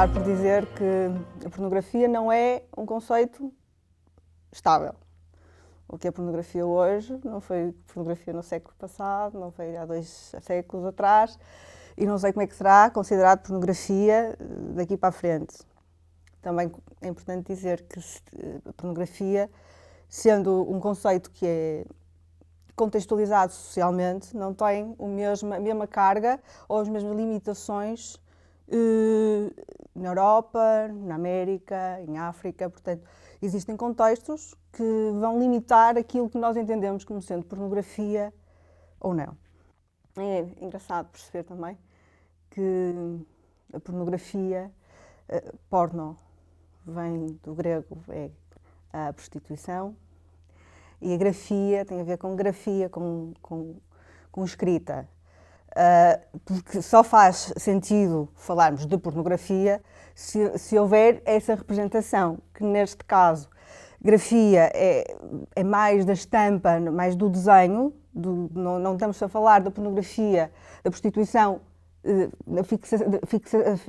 começar por dizer que a pornografia não é um conceito estável. O que é pornografia hoje não foi pornografia no século passado, não foi há 2 séculos atrás, e não sei como é que será considerado pornografia daqui para a frente. Também é importante dizer que a pornografia, sendo um conceito que é contextualizado socialmente, não tem a mesma carga ou as mesmas limitações na Europa, na América, em África. Portanto, existem contextos que vão limitar aquilo que nós entendemos como sendo pornografia ou não. É engraçado perceber também que a pornografia, porno, vem do grego, é a prostituição, e a grafia tem a ver com grafia, com escrita. Porque só faz sentido falarmos de pornografia se houver essa representação, que neste caso, grafia é mais da estampa, mais do desenho, não estamos a falar da pornografia, da prostituição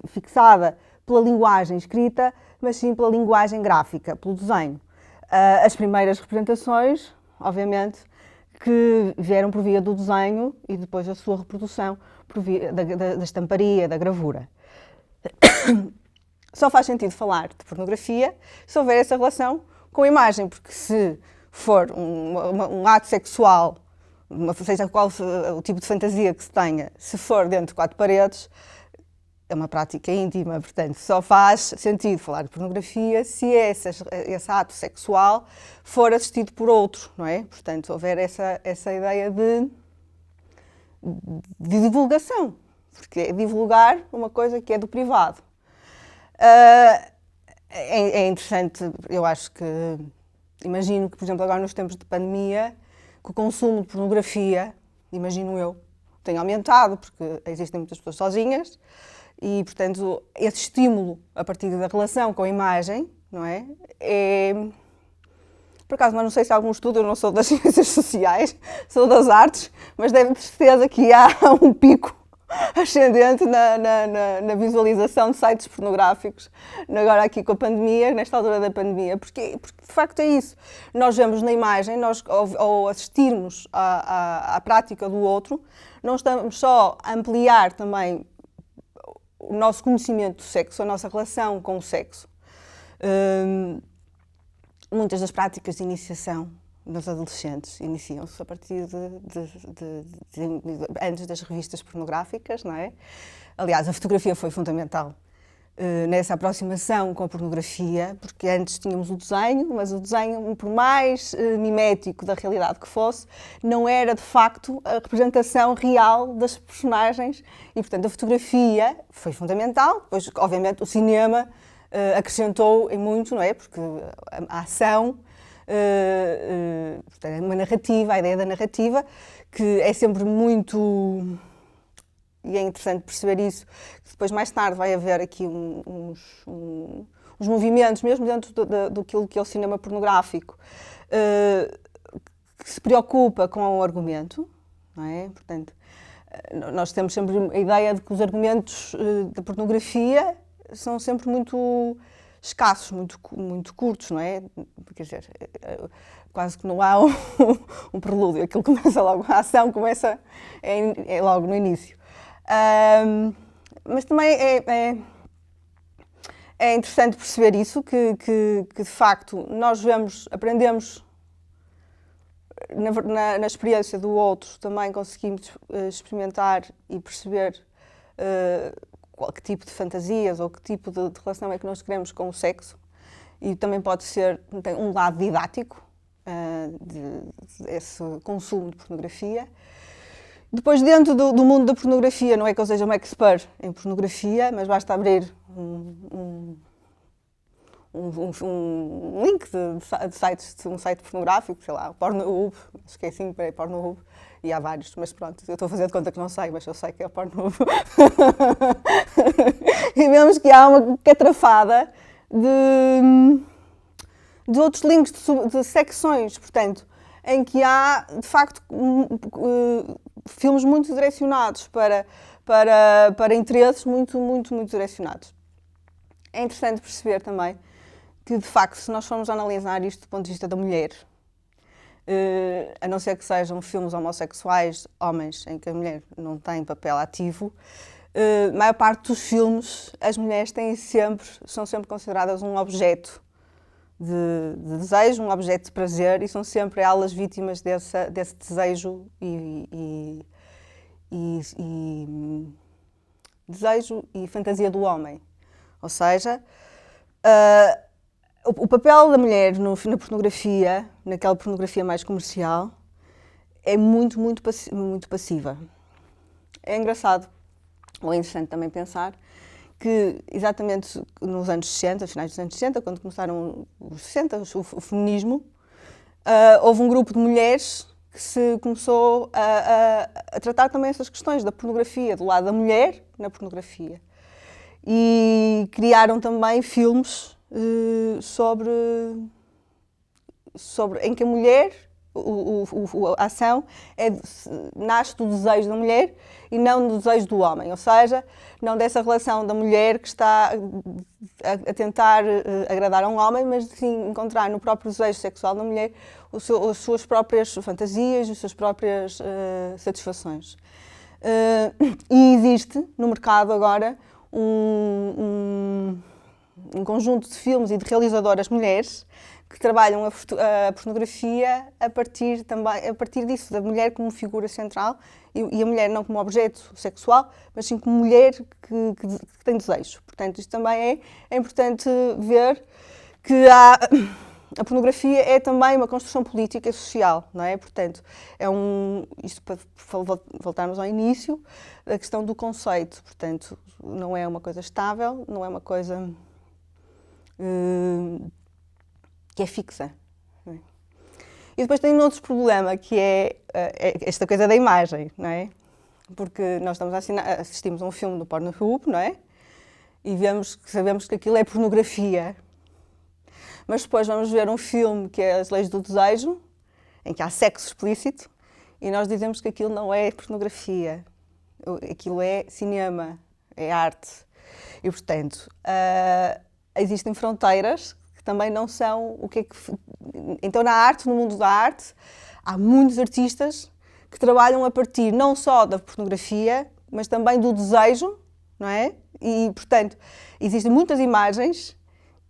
fixada pela linguagem escrita, mas sim pela linguagem gráfica, pelo desenho. As primeiras representações, obviamente, que vieram por via do desenho e depois a sua reprodução por via da estamparia, da gravura. Só faz sentido falar de pornografia se houver essa relação com a imagem, porque se for um ato sexual, seja qual o tipo de fantasia que se tenha, se for dentro de 4 paredes, é uma prática íntima, portanto, só faz sentido falar de pornografia se esse ato sexual for assistido por outro, não é? Portanto, houver essa ideia de divulgação, porque é divulgar uma coisa que é do privado. É interessante, eu acho que, imagino que, por exemplo, agora nos tempos de pandemia, que o consumo de pornografia, imagino eu, tenha aumentado, porque existem muitas pessoas sozinhas, e, portanto, esse estímulo a partir da relação com a imagem, não é? Por acaso, mas não sei se há algum estudo, eu não sou das ciências sociais, sou das artes, mas deve ter certeza que há um pico ascendente na visualização de sites pornográficos, agora aqui com a pandemia, nesta altura da pandemia, porque de facto é isso. Nós vemos na imagem, ao assistirmos à prática do outro, não estamos só a ampliar também o nosso conhecimento do sexo, a nossa relação com o sexo. Muitas das práticas de iniciação dos adolescentes iniciam-se a partir antes das revistas pornográficas, não é? Aliás, a fotografia foi fundamental nessa aproximação com a pornografia, porque antes tínhamos o desenho, mas o desenho, por mais mimético da realidade que fosse, não era de facto a representação real das personagens e, portanto, a fotografia foi fundamental. Depois, obviamente, o cinema acrescentou em muito, não é? Porque a ação, portanto, uma narrativa, a ideia da narrativa, que é sempre muito... E é interessante perceber isso, que depois mais tarde vai haver aqui uns movimentos, mesmo dentro do que é o cinema pornográfico, que se preocupa com o argumento, não é? Portanto, nós temos sempre a ideia de que os argumentos da pornografia são sempre muito escassos, muito curtos, não é? Quer dizer, quase que não há um prelúdio, aquilo começa logo, a ação começa é logo no início. Mas também é interessante perceber isso, que de facto nós aprendemos na experiência do outro, também conseguimos experimentar e perceber que tipo de fantasias ou que tipo de relação é que nós queremos com o sexo, e também tem um lado didático desse consumo de pornografia. Depois, dentro do mundo da pornografia, não é que eu seja um expert em pornografia, mas basta abrir um link de sites, de um site pornográfico, sei lá, Pornhub, acho que é assim, Pornhub, e há vários, mas pronto, eu estou a fazer de conta que não sei, mas eu sei que é Pornhub. E vemos que há uma catrafada de outros links, de secções, portanto, em que há, de facto, filmes muito direcionados para interesses muito direcionados. é interessante perceber também que, de facto, se nós formos analisar isto do ponto de vista da mulher, a não ser que sejam filmes homossexuais, homens, em que a mulher não tem papel ativo, a maior parte dos filmes, as mulheres são sempre consideradas um objeto de desejo, um objeto de prazer, e são sempre elas vítimas desse desejo desejo e fantasia do homem. Ou seja, o papel da mulher na pornografia, naquela pornografia mais comercial, é muito passiva. É engraçado, ou é interessante também pensar, que exatamente nos anos 60, finais dos anos 60, quando começaram os 60, o feminismo, houve um grupo de mulheres que se começou a tratar também essas questões da pornografia, do lado da mulher na pornografia. E criaram também filmes em que a mulher, a ação, nasce do desejo da mulher e não do desejo do homem, ou seja, não dessa relação da mulher que está a tentar agradar a um homem, mas sim encontrar no próprio desejo sexual da mulher as suas próprias fantasias, as suas próprias satisfações. E existe no mercado agora um conjunto de filmes e de realizadoras mulheres que trabalham a pornografia a partir disso, da mulher como figura central e a mulher não como objeto sexual, mas sim como mulher que tem desejo. Portanto, isto também é importante ver que a pornografia é também uma construção política e social, não é? Portanto, isto para voltarmos ao início, a questão do conceito. Portanto, não é uma coisa estável, não é uma coisa que é fixa. Não é? E depois tem um outro problema, que é esta coisa da imagem, não é? Porque nós assistimos a um filme do Pornhub, não é? E sabemos que aquilo é pornografia. Mas depois vamos ver um filme que é As Leis do Desejo, em que há sexo explícito, e nós dizemos que aquilo não é pornografia. Aquilo é cinema, é arte. E, portanto, existem fronteiras que também não são o que é que... Então, na arte, no mundo da arte, há muitos artistas que trabalham a partir não só da pornografia, mas também do desejo, não é? E, portanto, existem muitas imagens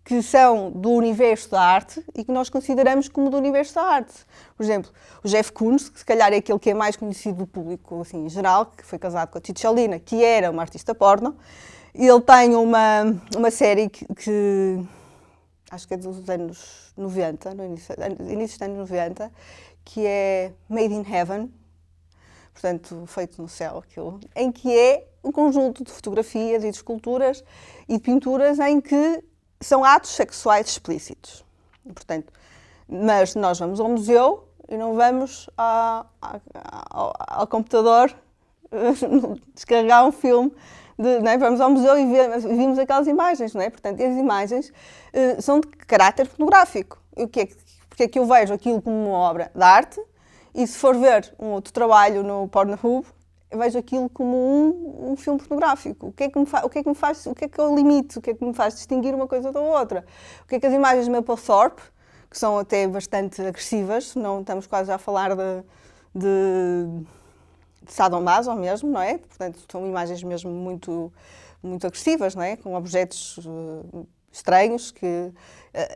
que são do universo da arte e que nós consideramos como do universo da arte. Por exemplo, o Jeff Koons, que se calhar é aquele que é mais conhecido do público assim, em geral, que foi casado com a Cicciolina, que era uma artista porno. Ele tem uma série que acho que é dos anos 90, no início dos anos 90, que é Made in Heaven, portanto, feito no céu, em que é um conjunto de fotografias e de esculturas e de pinturas em que são atos sexuais explícitos. Portanto, mas nós vamos ao museu e não vamos ao computador descarregar um filme. Não é? Vamos ao museu e vimos aquelas imagens, não é? Portanto, as imagens são de caráter pornográfico. Porque é que eu vejo aquilo como uma obra de arte e se for ver um outro trabalho no Pornhub, eu vejo aquilo como um filme pornográfico. O que é que é o limite? O que é que me faz distinguir uma coisa da outra? O que é que as imagens de Mapplethorpe, que são até bastante agressivas, não estamos quase a falar de sadomaso mesmo, não é? Portanto, são imagens mesmo muito agressivas, não é? Com objetos estranhos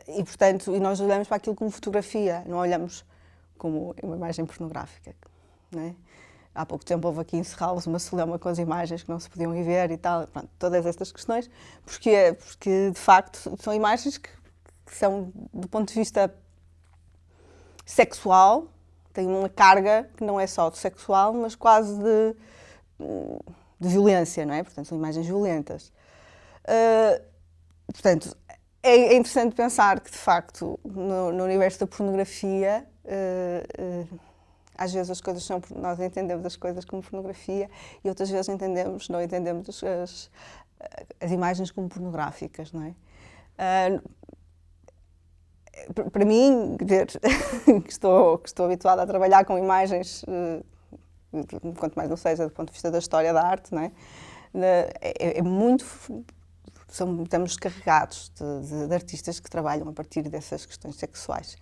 e, portanto, nós olhamos para aquilo como fotografia, não olhamos como uma imagem pornográfica, não é? Há pouco tempo houve aqui em Serralves uma celeuma com as imagens que não se podiam ir ver e tal, pronto, todas estas questões, porque de facto são imagens que são, do ponto de vista sexual, têm uma carga que não é só sexual, mas quase de violência, não é? Portanto, são imagens violentas. Portanto, é interessante pensar que, de facto, no universo da pornografia, às vezes nós entendemos as coisas como pornografia e outras vezes não entendemos as imagens como pornográficas, não é? Para mim, que estou habituada a trabalhar com imagens, quanto mais não seja do ponto de vista da história da arte, não é? É muito estamos carregados de artistas que trabalham a partir dessas questões sexuais.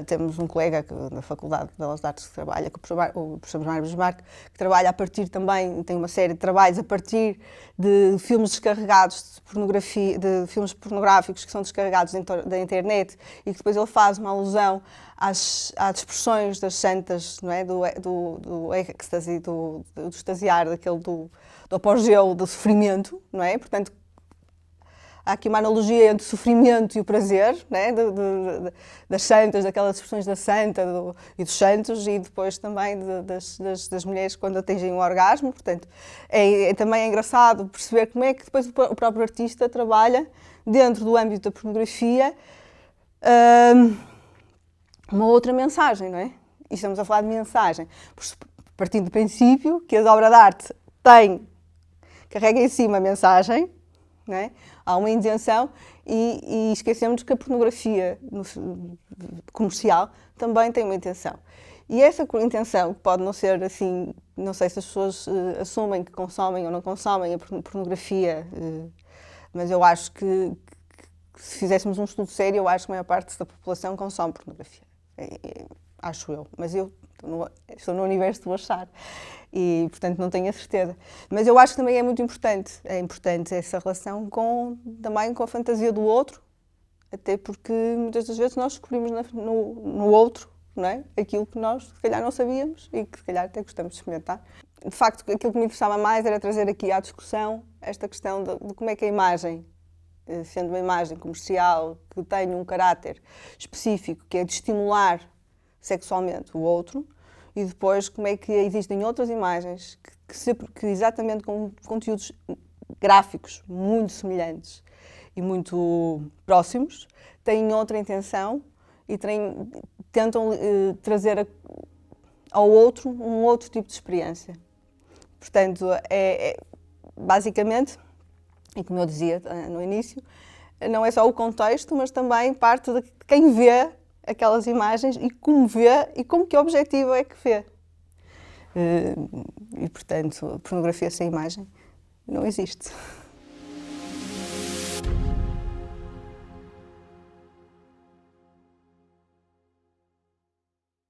Temos um colega da Faculdade de Belas Artes que trabalha, o professor Mário Bismarck, que trabalha a partir também, tem uma série de trabalhos a partir de filmes descarregados de pornografia, de filmes pornográficos que são descarregados da internet e que depois ele faz uma alusão às expressões das santas, não é? do êxtase, do extasiar, do apogeu do sofrimento, não é? Portanto, há aqui uma analogia entre o sofrimento e o prazer, né? Das santas, daquelas expressões da santa e dos santos, e depois também das mulheres quando atingem o orgasmo. Portanto, também é engraçado perceber como é que depois o próprio artista trabalha dentro do âmbito da pornografia uma outra mensagem, não é? E estamos a falar de mensagem, partindo do princípio que a obra de arte carrega em si uma mensagem, não é? Há uma intenção e esquecemos que a pornografia comercial também tem uma intenção. E essa intenção pode não ser assim, não sei se as pessoas assumem que consomem ou não consomem a pornografia, mas eu acho que se fizéssemos um estudo sério, eu acho que a maior parte da população consome pornografia. Acho eu, mas eu estou no universo do achar e, portanto, não tenho a certeza. Mas eu acho que também é muito importante, essa relação também com a fantasia do outro, até porque muitas das vezes nós descobrimos no outro, não é? Aquilo que nós, se calhar, não sabíamos e que, se calhar, até gostamos de experimentar. De facto, aquilo que me interessava mais era trazer aqui à discussão esta questão de como é que a imagem, sendo uma imagem comercial que tem um caráter específico, que é de estimular sexualmente o outro, e depois como é que existem outras imagens que exatamente com conteúdos gráficos muito semelhantes e muito próximos, têm outra intenção e tentam trazer ao outro um outro tipo de experiência. Portanto, basicamente, e como eu dizia no início, não é só o contexto, mas também parte de quem vê aquelas imagens e como vê e com que objetivo é que vê. E, portanto, a pornografia sem imagem não existe.